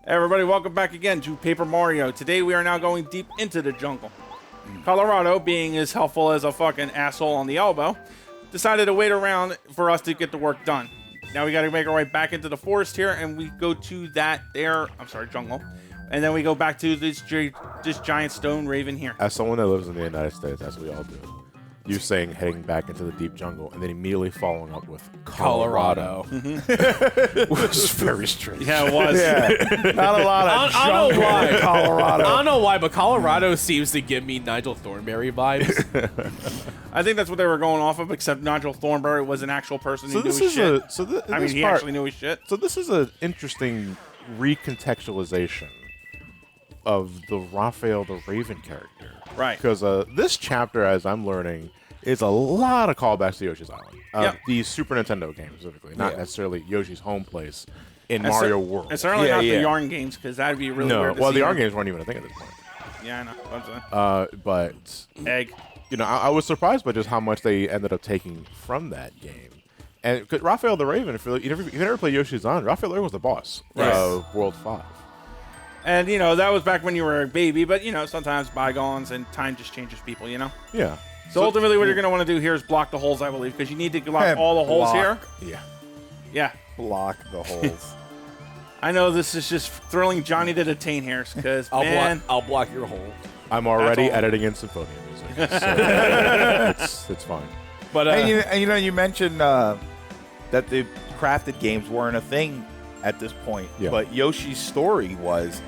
Hey everybody, welcome back again to Paper Mario. Today we are now going deep into the jungle. Colorado, being as helpful as a fucking asshole on the elbow, decided to wait around for us to get the work done. Now we got to make our way back into the forest here, and we go to jungle. And then we go back to this giant stone raven here. As someone that lives in the United States, as we all do, you saying heading back into the deep jungle and then immediately following up with Colorado. Which is very strange. Yeah, it was. Yeah. Not a lot of I don't know why. Colorado. I don't know why, but Colorado seems to give me Nigel Thornberry vibes. I think that's what they were going off of, except Nigel Thornberry was an actual person who knew his shit. He actually knew his shit. So this is an interesting recontextualization of the Raphael the Raven character. Right. Because this chapter, as I'm learning, is a lot of callbacks to Yoshi's Island. Yep. The Super Nintendo games, specifically, not necessarily Yoshi's home place in Mario World. It's certainly not the yarn games, because that'd be really weird to well, see the yarn games weren't even a thing at this point. Yeah, I know. But Egg. You know, I was surprised by just how much they ended up taking from that game. And Raphael the Raven, if you never played Yoshi's Island, Raphael the Raven was the boss of World 5. And, you know, that was back when you were a baby, but, you know, sometimes bygones and time just changes people, you know? Yeah. So ultimately what you're going to want to do here is block the holes, I believe, because you need to block all the holes here. Yeah. Yeah. Block the holes. I know this is just thrilling Johnny to detain here, because, I'll block your hole. I'm already editing in Symphonia music, so it's fine. But and you know, you mentioned that the crafted games weren't a thing at this point, but Yoshi's Story was,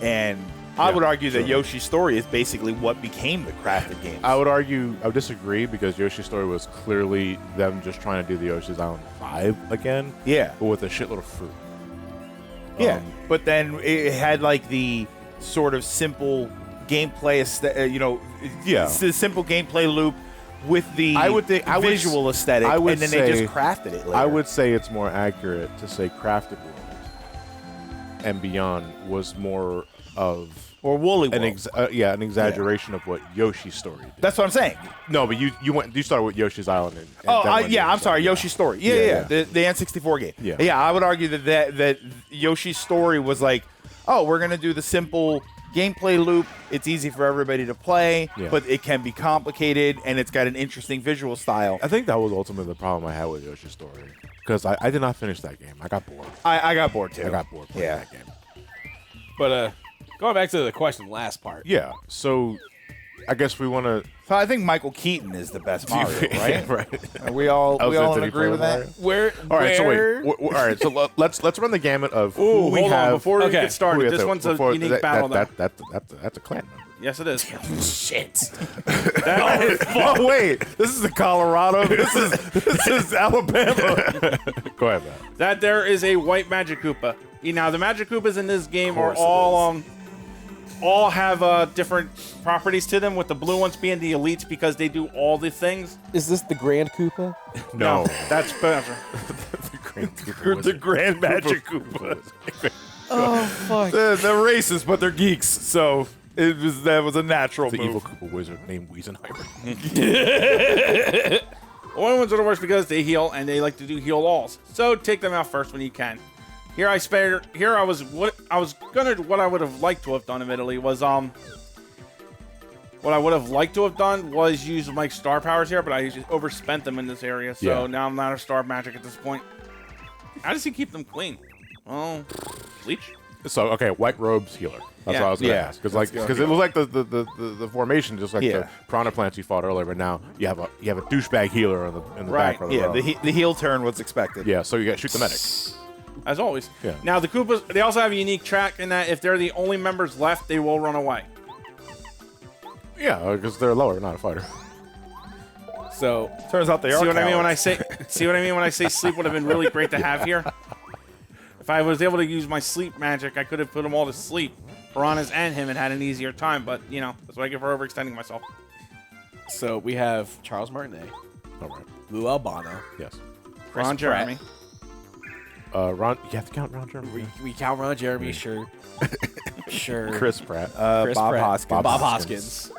and I would argue that Yoshi's Story is basically what became the crafted games. I would disagree, because Yoshi's Story was clearly them just trying to do the Yoshi's Island vibe again. Yeah. But with a shitload of fruit. Yeah. But then it had like the sort of simple gameplay, the simple gameplay loop with the visual aesthetic, and then they just crafted it later. I would say it's more accurate to say Crafted World and Beyond was more of Woolly World. an exaggeration of what Yoshi's Story did. That's what I'm saying. No, but you started with Yoshi's Island. I'm sorry, Yoshi's Story. Yeah. The N64 game. Yeah. I would argue that Yoshi's Story was like, oh, we're gonna do the simple gameplay loop. It's easy for everybody to play, but it can be complicated, and it's got an interesting visual style. I think that was ultimately the problem I had with Yoshi's Story, because I did not finish that game. I got bored. I got bored too. I got bored playing that game. But going back to the question, last part. Yeah. So I guess we want to. So I think Michael Keaton is the best Mario, right? Yeah, right. Are we all agree with that? All right. So let's run the gamut of who we have. Before we get started, this one's a unique battle. That's a clan member. Yes, it is. Shit. Oh wait, this is the Colorado. This is Alabama. Go ahead, man. That there is a white Magic Koopa. Now the Magic Koopas in this game are all have different properties to them, with the blue ones being the elites because they do all the things. Is this the Grand Koopa? No, that's Banter. The Grand Magic Koopa. Oh fuck. They're racist, but they're geeks, so that was a natural the move. evil Koopa wizard named Weisenheimer. Only ones are the worst because they heal, and they like to do heal alls. So take them out first when you can. What I would have liked to have done, admittedly, was what I would have liked to have done was use my star powers here, but I just overspent them in this area, so now I'm not a star magic at this point. How does he keep them clean? Oh, bleach. So okay, white robes healer. That's what I was going to ask, because it was like the formation, just like the piranha plants you fought earlier, but now you have a douchebag healer in the back of the row. The heel turn was expected. Yeah, so you got to shoot the medic. As always. Yeah. Now, the Koopas, they also have a unique track in that if they're the only members left, they will run away. Yeah, because they're lower, not a fighter. So turns out they are. See what I mean when I say sleep would have been really great to have here? If I was able to use my sleep magic, I could have put them all to sleep. Piranhas and him and had an easier time, but, you know, that's what I get for overextending myself. So we have Charles Martinet. All right. Lou Albano. Yes. Ron Jeremy. Ron, you have to count Ron Jeremy. We count Ron Jeremy, sure. Sure. Chris Pratt. Chris Bob Pratt. Hoskins. Bob Hoskins.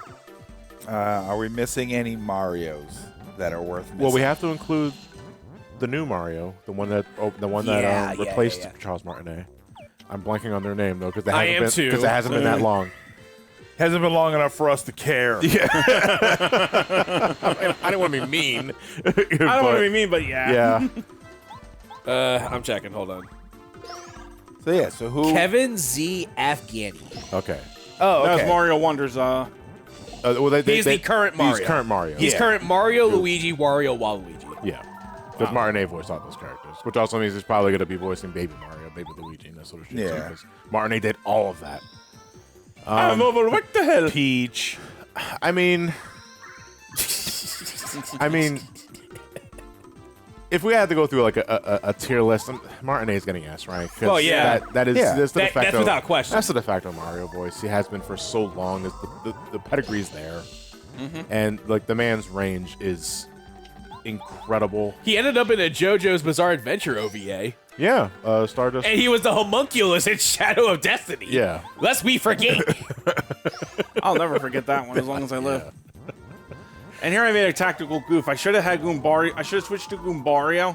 Are we missing any Marios that are worth missing? Well, we have to include the new Mario, the one that replaced Charles Martinet. I'm blanking on their name though because it hasn't been that long. Hasn't been long enough for us to care. Yeah. I didn't want to be mean. I don't want to be mean, but yeah. Yeah. I'm checking. Hold on. So yeah, so who? Kevin Z. Afghani. Okay. Oh, okay. That's Mario Wonders. Well, He's the current Mario. He's current Mario. He's current Mario, Luigi, Wario, Waluigi. Yeah. Because Martinet voiced all those characters, which also means he's probably going to be voicing Baby Mario, Baby Luigi, and that sort of shit. Yeah. Because Martinet did all of that. I'm over. What the hell? Peach. I mean, if we had to go through like a tier list, Martinet's getting S, right? Well, yeah. That's the de facto. That's without question. That's the de facto Mario voice. He has been for so long. The pedigree's there, and like the man's range is incredible. He ended up in a JoJo's Bizarre Adventure OVA. Yeah, Stardust. And he was the homunculus in Shadow of Destiny. Yeah. Lest we forget. I'll never forget that one as long as I live. And here I made a tactical goof. I should have had Goombario. I should have switched to Goombario.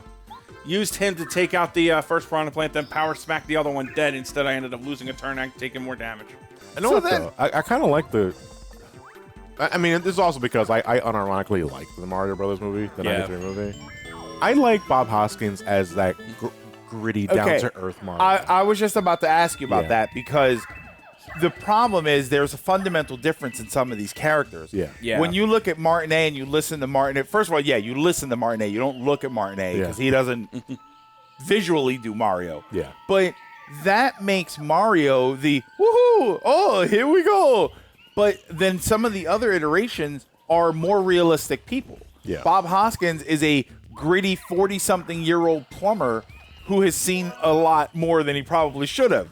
Used him to take out the first Piranha Plant, then power smack the other one dead. Instead, I ended up losing a turn and taking more damage. I know though. I kind of like the. I mean, this is also because I unironically like the Mario Brothers movie, the 93 movie. I like Bob Hoskins as that gritty, down-to-earth Mario. I was just about to ask you about that because the problem is there's a fundamental difference in some of these characters. Yeah. When you look at Martinet and you listen to Martinet, first of all, you listen to Martinet. You don't look at Martinet because he doesn't visually do Mario. Yeah. But that makes Mario the woohoo! Oh, here we go. But then some of the other iterations are more realistic people. Yeah. Bob Hoskins is a gritty 40-something-year-old plumber who has seen a lot more than he probably should have.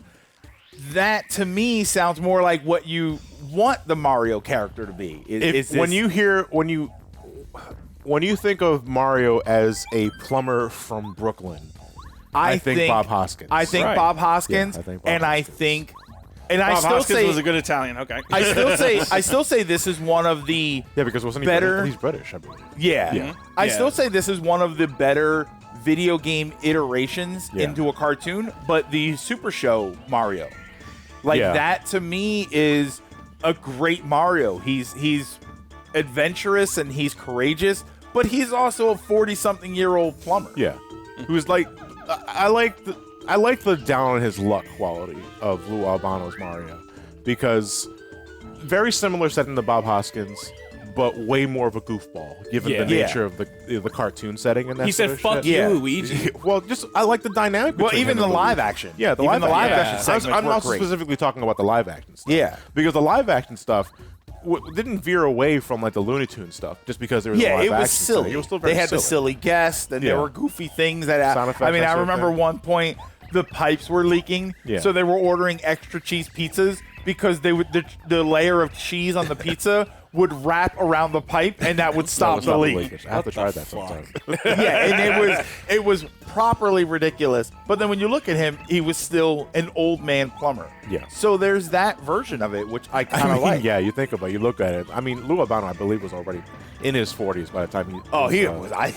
That, to me, sounds more like what you want the Mario character to be. When you think of Mario as a plumber from Brooklyn, I think Bob Hoskins. I think Bob Hoskins, I think Bob still Hoskins say was a good Italian. Okay. I still say this is one of the because wasn't he better? He's British, I believe. Yeah. I still say this is one of the better video game iterations into a cartoon, but the Super Show Mario. That to me is a great Mario. He's adventurous and he's courageous, but he's also a 40-something-year-old plumber. Yeah. Who's like I like the down on his luck quality of Lou Albano's Mario because very similar setting to Bob Hoskins, but way more of a goofball given the nature of the cartoon setting and that. He sort said, of "Fuck shit. you, Luigi." Well, just I like the dynamic. Well, between even him the and live Luigi. action. Yeah, the even live action action. segments I'm were also great. specifically talking about the live action stuff. Yeah. Because the live action stuff didn't veer away from like the Looney Tunes stuff just because there was a live it was action silly. stuff. It was still very they had silly. the silly guests, and there were goofy things that. Sound effects, I mean, that I sort of remember thing. one point the pipes were leaking, so they were ordering extra cheese pizzas because they would the layer of cheese on the pizza would wrap around the pipe, and that would stop the leak. I have to try that sometime. And it was properly ridiculous. But then when you look at him, he was still an old man plumber. Yeah. So there's that version of it, which I kind of like. Yeah, you think about it, you look at it. I mean, Lou Albano, I believe, was already in his 40s by the time he.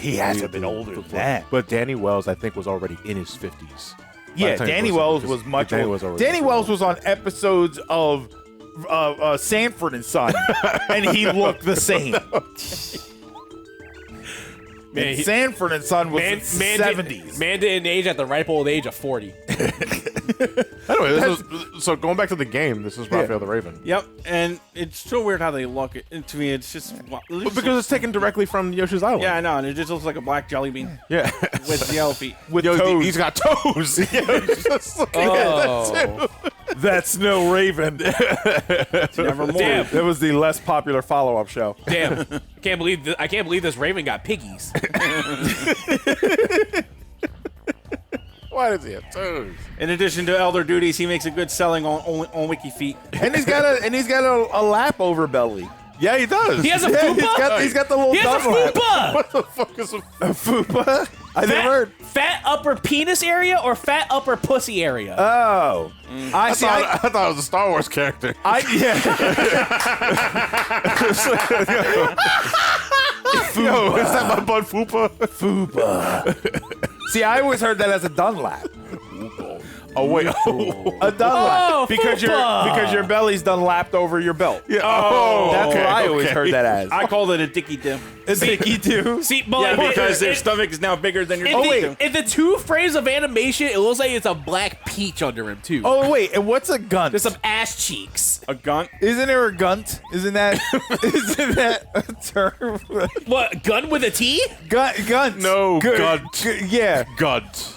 He hasn't been older than that. But Danny Wells, I think, was already in his 50s. Yeah, Danny Wells was much older. Danny Wells was on episodes of Sanford and Son, and he looked the same. Man, Sanford and Son was in the 70s. Man didn't age at the ripe old age of 40. Anyway, so going back to the game, this is Raphael the Raven. Yep, and it's so weird how they look. To me, it's just because it's taken directly from Yoshi's Island. Yeah, I know, and it just looks like a black jelly bean. Yeah, with yellow feet. With toes. He's got toes. Just look at that too. That's no Raven. Nevermore. Damn. That was the less popular follow-up show. Damn, I can't believe this Raven got piggies. Why does he have toes? In addition to elder duties, he makes a good selling on Wiki Feet. And he's got a lap over belly. Yeah, he does. He has a FUPA. He's got the little He has a dumb lap. FUPA. What the fuck is a FUPA? I never heard. Fat upper penis area or fat upper pussy area? Oh, I thought it was a Star Wars character. Yo, is that my bud FUPA? FUPA. See, I always heard that as a Dunlap. Oh wait. A done lap. Because your belly's done lapped over your belt. Yeah. That's okay, what I always okay. heard that as. I called it a dicky do. A dicky do. See, but Yeah, like, because their stomach is now bigger than your in, dicky the, do. in the 2 frames of animation, it looks like it's a black peach under him too. Oh wait, and what's a gunt? There's some ass cheeks. A gun? Isn't there a gunt? Isn't that a term? What, gun with a T? Gunt. No, gunt. Yeah. Gunt.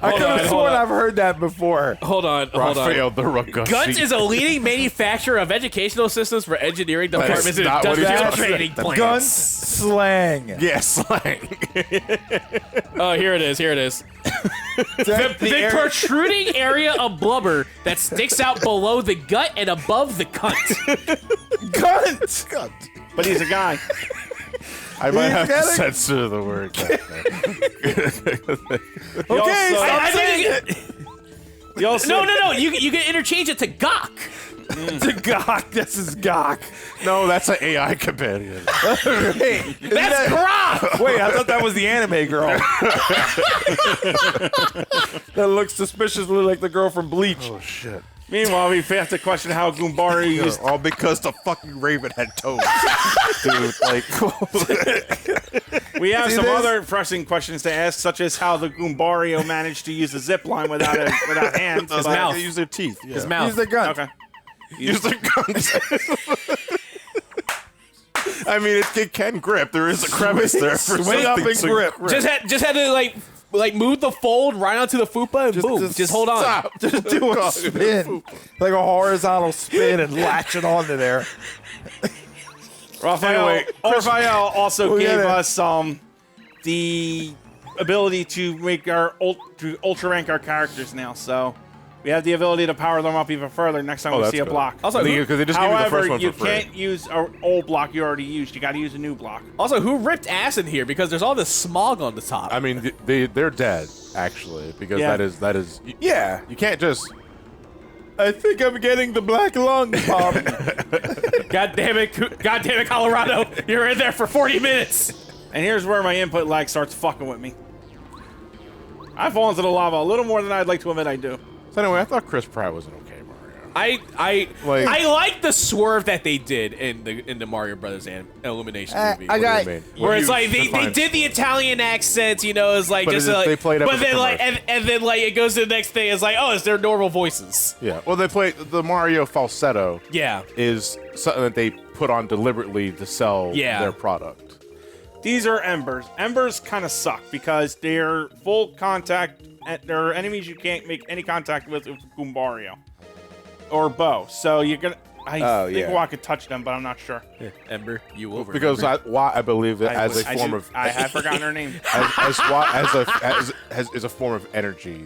I could on, have hold sworn on. I've heard that before. Hold on. Raphael the Raven. Gunt is a leading manufacturer of educational systems for engineering departments and not what he's industrial talking training about. Gunt plants. slang. Yeah, slang. Oh, here it is. The protruding area of blubber that sticks out below the gut and above the cunt. Gunt. But he's a guy. I might have to getting- censor the word. Okay, also- stop I saying think it. He also, no. You can interchange it to gawk. To Gawk. This is Gawk. No, that's an AI companion. Hey, That's Grok. Wait, I thought that was the anime girl. That looks suspiciously like the girl from Bleach. Oh shit. Meanwhile, we have to question how Goombari used. All because the fucking raven had toes. Dude, like We have See some this? other pressing questions to ask, such as how the Goombario managed to use the zip line without hands. His but- mouth. use their teeth. Yeah. His mouth. Use the gun. Okay. Use their guns. I mean, it can grip. There is a crevice there for Swing up something and to grip. Just had to like move the fold right onto the FUPA and boom. Just hold on. Stop. Just do a spin. Like a horizontal spin and latch it onto there. Raphael, Anyway, Raphael also we gave gotta- us the ability to make to ultra rank our characters now. So we have the ability to power them up even further next time we that's see a good. block. Also, who, Because they just gave me the However, first one you for free. can't use an old block you already used. You got to use a new block. also, who ripped ass in here? Because there's all this smog on the top. I mean, they're dead actually because Yeah. that is Yeah. you can't just. I think I'm getting the black lung pop. God damn it, Colorado! You're in there for 40 minutes. And here's where my input lag starts fucking with me. I fall into the lava a little more than I'd like to admit I do. So anyway, I thought Chris Pratt was an okay Mario. I Like- like the swerve that they did in the Mario Brothers Illumination movie. I got. What do you mean? Where it's like they Define- did the Italian accents, you know, it's like But just it is- like, they played up but with the then like commercial. and then like it goes to the next thing, it's like, oh, it's their normal voices. Yeah. Well, they play the Mario falsetto. Yeah. Is something that they put on deliberately to sell Yeah. their product. These are embers. Embers kind of suck because they're full contact. They're enemies you can't make any contact with Goombario or Bo. So you're gonna. I think yeah. I could touch them, but I'm not sure. Ember, you will Because remember. I believe that as a form of I have forgotten her name. as a form of energy,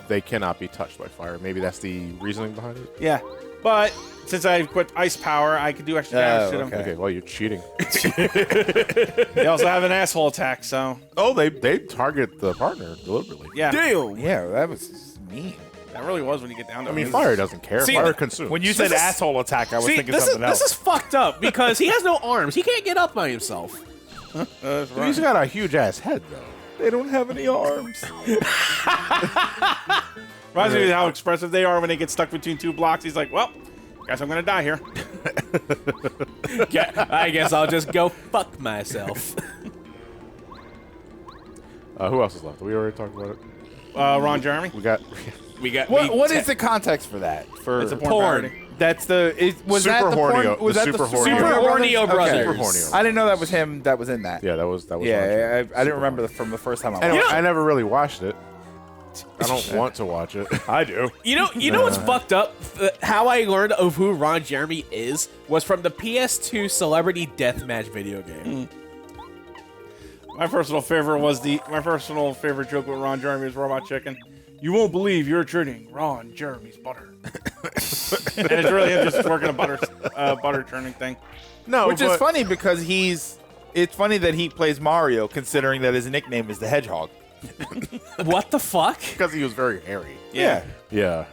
they cannot be touched by fire. Maybe that's the reasoning behind it. Yeah, but since I quit ice power, I could do extra damage to them. okay. Okay, well you're cheating. They also have an asshole attack, so Oh, they target the partner deliberately. yeah, Damn. Yeah, that was mean. that really was when you get down to I it. mean, fire doesn't care. See, Fire consumes. When you said is- asshole attack, I was See, thinking this something else. is fucked up because he has no arms. He can't get up by himself. He's got a huge ass head though. They don't have any arms. Reminds me of how expressive they are when they get stuck between two blocks. He's like, well, guess I'm gonna die here. Yeah, I guess I'll just go fuck myself. Who else is left? We already talked about it. Ron Jeremy. We got What is the context for that? For It's a porn Porn. parody. That's the was Super that the Hornio- porn? Was the that Super the Hornio- Super Hornio Brothers. Okay. Super Hornio. I didn't know that was him that was in that. Yeah, that was. Yeah, I didn't remember from the first time I watched Anyway, it. I never really watched it. I don't want to watch it. I do. You know what's fucked up? How I learned of who Ron Jeremy is was from the PS2 Celebrity Deathmatch video game. My personal favorite joke with Ron Jeremy is Robot Chicken. You won't believe you're treating Ron Jeremy's butter. And it's really him just working a butter churning thing. No, Which is funny because it's funny that he plays Mario considering that his nickname is the Hedgehog. What the fuck? because he was very hairy. Yeah. Yeah.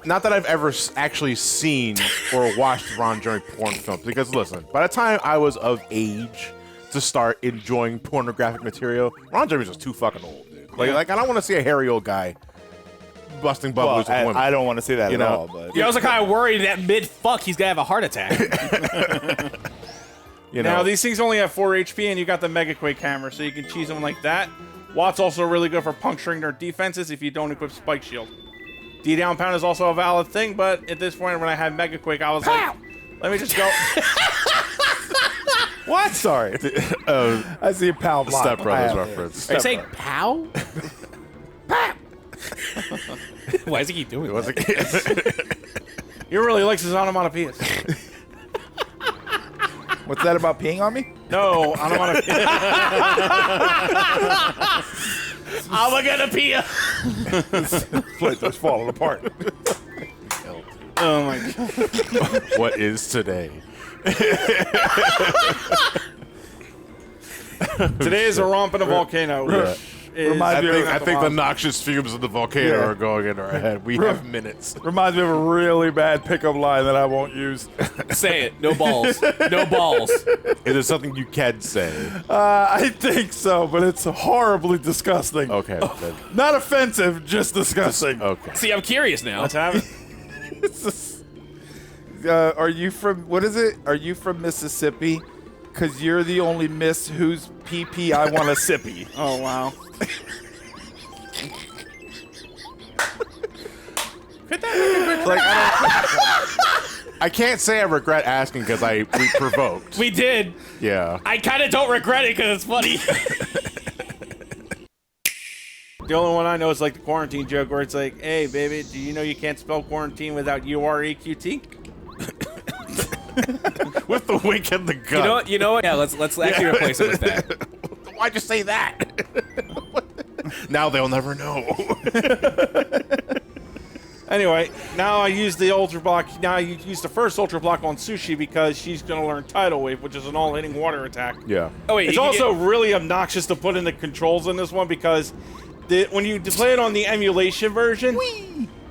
Not that I've ever actually seen or watched Ron Jeremy porn films. Because listen, by the time I was of age to start enjoying pornographic material, Ron Jeremy was too fucking old, dude. Like I don't want to see a hairy old guy busting bubbles with women. I don't want to see that You at know? all. But Yeah, I was kind of worried that mid-fuck he's going to have a heart attack. You know? Now, these things only have 4 HP, and you got the Mega Quake hammer, so you can cheese them like that. Watt's also really good for puncturing their defenses if you don't equip Spike Shield. D-Down Pound is also a valid thing, but at this point, when I had Mega Quake, I was like, let me just go. what? Sorry. I see a pal block. Step Brothers reference. Are you saying pow? Pow! Why does he keep doing that? He really likes his onomatopoeias. What's that about peeing on me? No, onomatopoeias. I'm gonna pee ya. Plate that's falling apart. Oh my god. What is today? Today is a romp in a volcano. Yeah. I think the the noxious fumes of the volcano are going into our head. We have minutes. Reminds me of a really bad pickup line that I won't use. Say it. No balls. No balls. Is it something you can say? I think so, but it's horribly disgusting. Okay. Then. Not offensive, just disgusting. Okay. See, I'm curious now. Let's have it. Are you from, what is it? Are you from Mississippi? Because you're the only miss whose PP I want a sippy. Oh, wow. Like, I can't say I regret asking because we provoked. We did. Yeah. I kind of don't regret it because it's funny. The only one I know is like the quarantine joke where it's like, hey, baby, do you know you can't spell quarantine without U-R-E-Q-T? With the wink and the gun. You know what? Yeah, let's actually replace it with that. Why'd you say that? Now they'll never know. Anyway, now I use the Ultra Block. Now I use the first Ultra Block on Sushi because she's going to learn Tidal Wave, which is an all-hitting water attack. Yeah. Oh wait, It's also really obnoxious to put in the controls in this one because when you play it on the emulation version,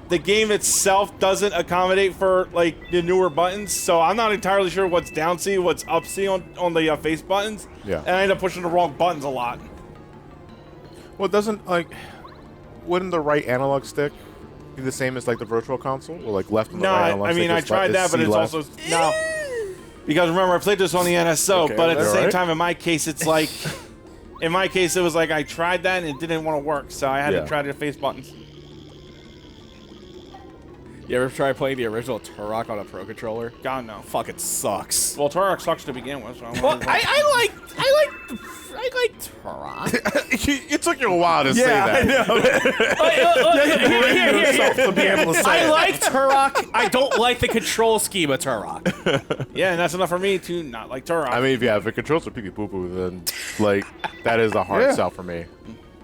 the game itself doesn't accommodate for like the newer buttons. So I'm not entirely sure what's down C, what's up C on the face buttons. Yeah. And I end up pushing the wrong buttons a lot. Well, wouldn't the right analog stick be the same as like the virtual console? Or like left and the No, right analog I stick mean, I is tried that, but C it's left? also no. Because remember, I played this on the NSO, Okay, but at the same alright. time, in my case, it's like, in my case, it was like I tried that and it didn't want to work, so I had Yeah. to try the face buttons. You ever try playing the original Turok on a Pro Controller? God no. Fucking sucks. Well, Turok sucks to begin with. So I'm Well, like, I like Turok. It took you a while to say that. To be able to say I it. like Turok. I don't like the control scheme of Turok. yeah, and that's enough for me to not like Turok. I mean, if it controls for pee pee poo poo, then like that is a hard Yeah. sell for me.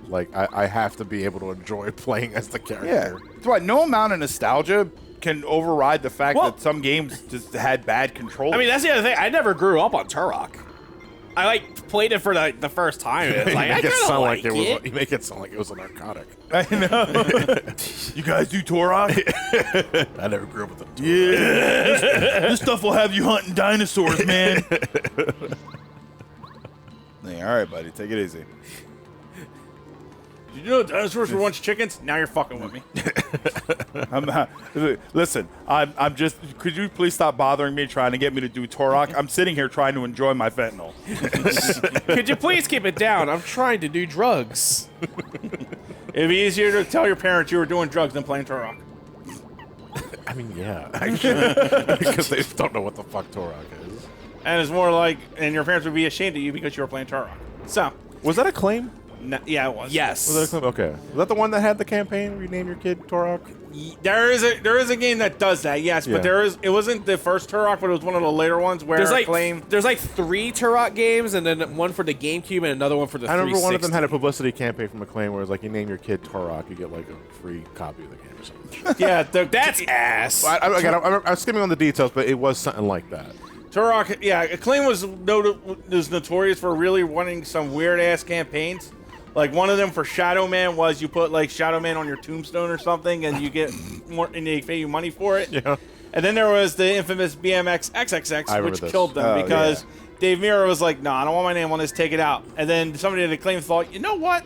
Like I have to be able to enjoy playing as the Yeah. character. That's why no amount of nostalgia can override the fact Well- that some games just had bad control. I mean, that's the other thing. I never grew up on Turok. I played it for the first time. It's like, I You make it kinda sound like like it. you make it sound like it was a narcotic. I know. You guys do Turok? I never grew up with it. Yeah. This stuff will have you hunting dinosaurs, man. Hey, all right, buddy. Take it easy. Did you know dinosaurs were once chickens? Now you're fucking with me. Listen, I'm just. Could you please stop bothering me trying to get me to do Turok? I'm sitting here trying to enjoy my fentanyl. Could you please keep it down? I'm trying to do drugs. It'd be easier to tell your parents you were doing drugs than playing Turok. I mean, yeah, because they don't know what the fuck Turok is. And it's more like, and your parents would be ashamed of you because you were playing Turok. So, Was that a claim? yeah, it was. Yes. Was that a claim? Okay. Was that the one that had the campaign where you name your kid Turok? There is a game that does that, yes, Yeah. but it wasn't the first Turok, but it was one of the later ones where There's claim. there's 3 Turok games, and then one for the GameCube and another one for the I remember one of them 360. had a publicity campaign from Acclaim where it was like, you name your kid Turok, you get like a free copy of the game or something. Yeah, That's ass. I was skimming on the details, but it was something like that. Turok, yeah, Acclaim was notorious for really running some weird ass campaigns. Like one of them for Shadow Man was you put like Shadow Man on your tombstone or something, and you get more, and they pay you money for it. Yeah. And then there was the infamous BMX XXX, I remember which this. killed them Oh, because yeah. Dave Mirra was like, "No, I don't want my name on this. Take it out." And then somebody at Acclaim thought, "You know what?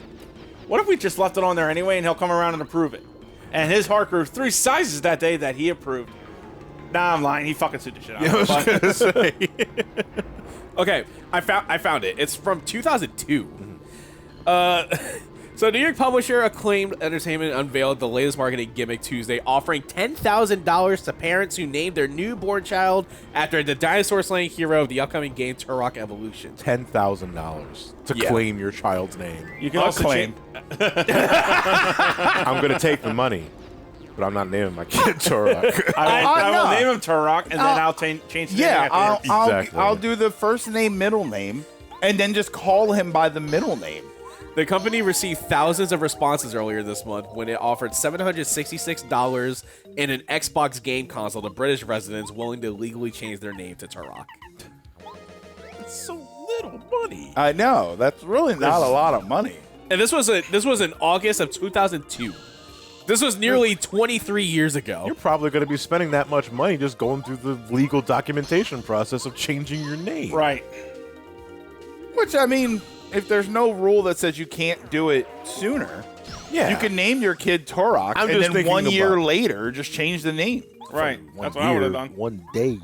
What if we just left it on there anyway, and he'll come around and approve it? And his heart grew 3 sizes that day that he approved. Nah, I'm lying. He fucking sued the shit out of me. Okay, I found it. It's from 2002. So New York publisher Acclaimed Entertainment unveiled the latest marketing gimmick Tuesday, offering $10,000 to parents who named their newborn child after the dinosaur-slaying hero of the upcoming game Turok Evolution. $10,000 to claim your child's name. You can also claim. I'm going to take the money, but I'm not naming my kid Turok. I will name him Turok, and then I'll change the name. Yeah, Exactly. I'll do the first name, middle name, and then just call him by the middle name. The company received thousands of responses earlier this month when it offered $766 in an Xbox game console to British residents willing to legally change their name to Turok. It's so little money. I know, that's really not a lot of money. And this was in August of 2002. This was nearly 23 years ago. You're probably going to be spending that much money just going through the legal documentation process of changing your name. Right. Which, I mean, if there's no rule that says you can't do it sooner, you can name your kid Turok, I'm and just then 1 thinking year about- later, just change the name. Right. That's what I would have done. One day.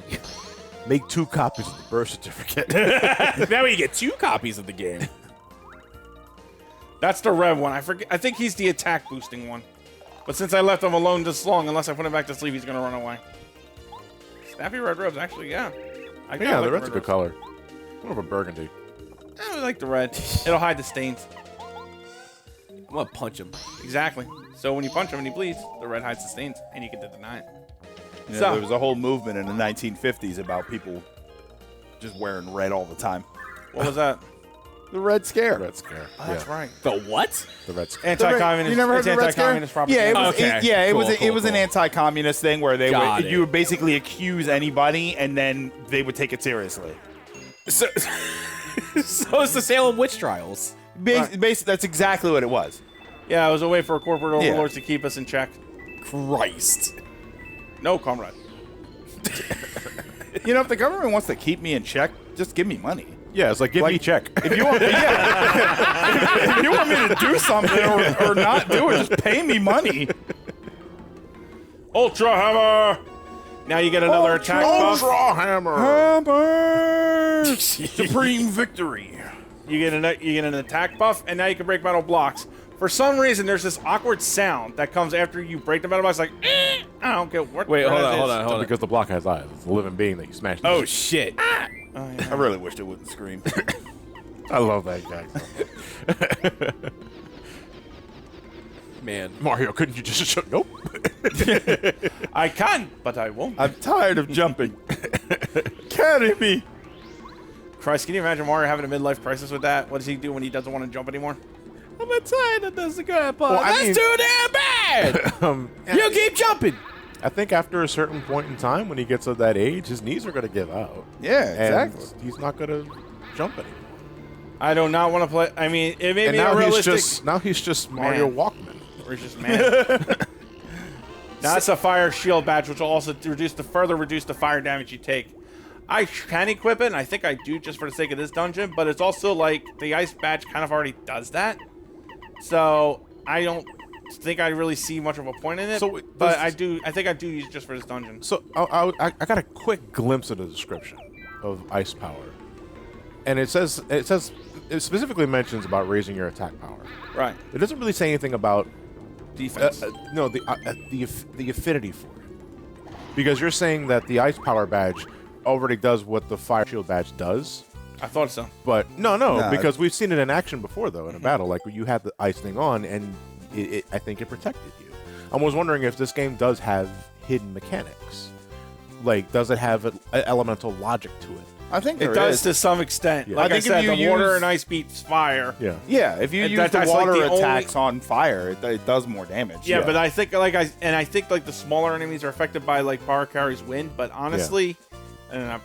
Make 2 copies of the birth certificate. Now you get 2 copies of the game. That's the red one. I forget. I think he's the attack boosting one. But since I left him alone this long, unless I put him back to sleep, he's gonna run away. Snappy red robes, actually, yeah. I kinda yeah, like the red's red a good robes. color. More of a burgundy. I like the red. It'll hide the stains. I'm gonna punch him. Exactly. So when you punch him and he bleeds, the red hides the stains, and you get to deny it. You know, So- there was a whole movement in the 1950s about people just wearing red all the time. What was that? The Red Scare. Red Scare. Oh, that's right. The what? The Red Scare. Anti-communist. You never heard it's of the Red Scare? anti-communist propaganda. Yeah, it was. Okay. It was Cool, an anti-communist thing where they Got would it. you would basically accuse anybody and then they would take it seriously. So it's the Salem witch trials. Basically, that's exactly what it was. Yeah, it was a way for corporate Yeah. overlords to keep us in check. Christ. No, comrade. You know, if the government wants to keep me in check, just give me money. Yeah, it's like, give me a check. If you want, if you want me to do something or not do it, just pay me money. Ultra Hammer! Now you get another attack buff. Hammer! Supreme victory. You get an attack buff, and now you can break metal blocks. For some reason, there's this awkward sound that comes after you break the metal blocks, like, I don't get what. Wait, what hold it on, is. hold on, hold on. Because the block has eyes. It's a living being that you smash. Oh shit. I really wished it wouldn't scream. I love that guy. Man. Mario, couldn't you just show? Nope. I can, but I won't. I'm tired of jumping. Carry me. Christ, can you imagine Mario having a midlife crisis with that? What does he do when he doesn't want to jump anymore? I'm tired of this grandpa. Well, I That's mean- too damn bad. You keep jumping. I think after a certain point in time, when he gets of that age, his knees are going to give out. Yeah, And exactly. he's not going to jump anymore. I do not want to play. I mean, it may And be now a realistic. he's just Mario Man. Walkman. Or it's just man. Now that's a fire shield badge, which will also further reduce the fire damage you take. I can equip it, and I think I do just for the sake of this dungeon, but it's also like the ice badge kind of already does that. So I don't think I really see much of a point in it. So but I think I do use it just for this dungeon. So I got a quick glimpse of the description of ice power, and it specifically mentions about raising your attack power. Right. It doesn't really say anything about Defense. the affinity for it, because you're saying that the ice power badge already does what the fire shield badge does. I thought so. But no, Nah. because we've seen it in action before, though, in a battle. Like, you had the ice thing on, and I think it protected you. I was wondering if this game does have hidden mechanics. Like, does it have an elemental logic to it? I think It does to some extent. Yeah. Like I I think if said, you the water use- and ice beats fire. Yeah. Yeah, if you And use the that's like water the only- attacks on fire, it does more damage. Yeah, but I think I think the smaller enemies are affected by like power carry's wind. But honestly,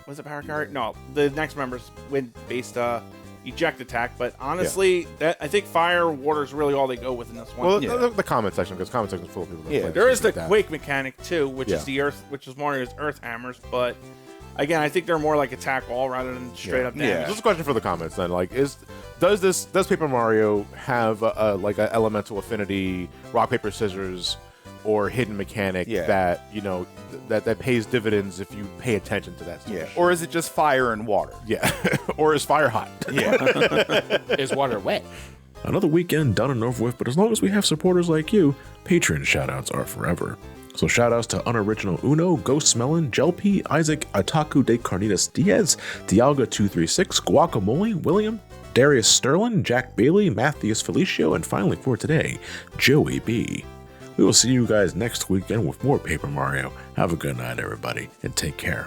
was it power carry? No, the next member's wind based eject attack. But honestly, that I think fire, water is really all they go with in this one. Well, Yeah. the comment section, because comment section is full of people that Yeah. play There this is the like that. quake mechanic too, which is Yeah. the earth, which is Mario's earth hammers. But Again, I think they're more like attack wall rather than straight up damage. Just a question for the comments then. Like, does Paper Mario have like an elemental affinity, rock paper scissors, or hidden mechanic that that pays dividends if you pay attention to that? Yeah. Or is it just fire and water? Yeah. Or is fire hot? Yeah. Is water wet? Another weekend done and over with, but as long as we have supporters like you, Patreon shoutouts are forever. So shoutouts to Unoriginal Uno, Ghost Melon, Gelp, Isaac, Ataku de Carnitas Diaz, Dialga236, Guacamole, William, Darius Sterling, Jack Bailey, Matthias Felicio, and finally for today, Joey B. We will see you guys next weekend with more Paper Mario. Have a good night, everybody, and take care.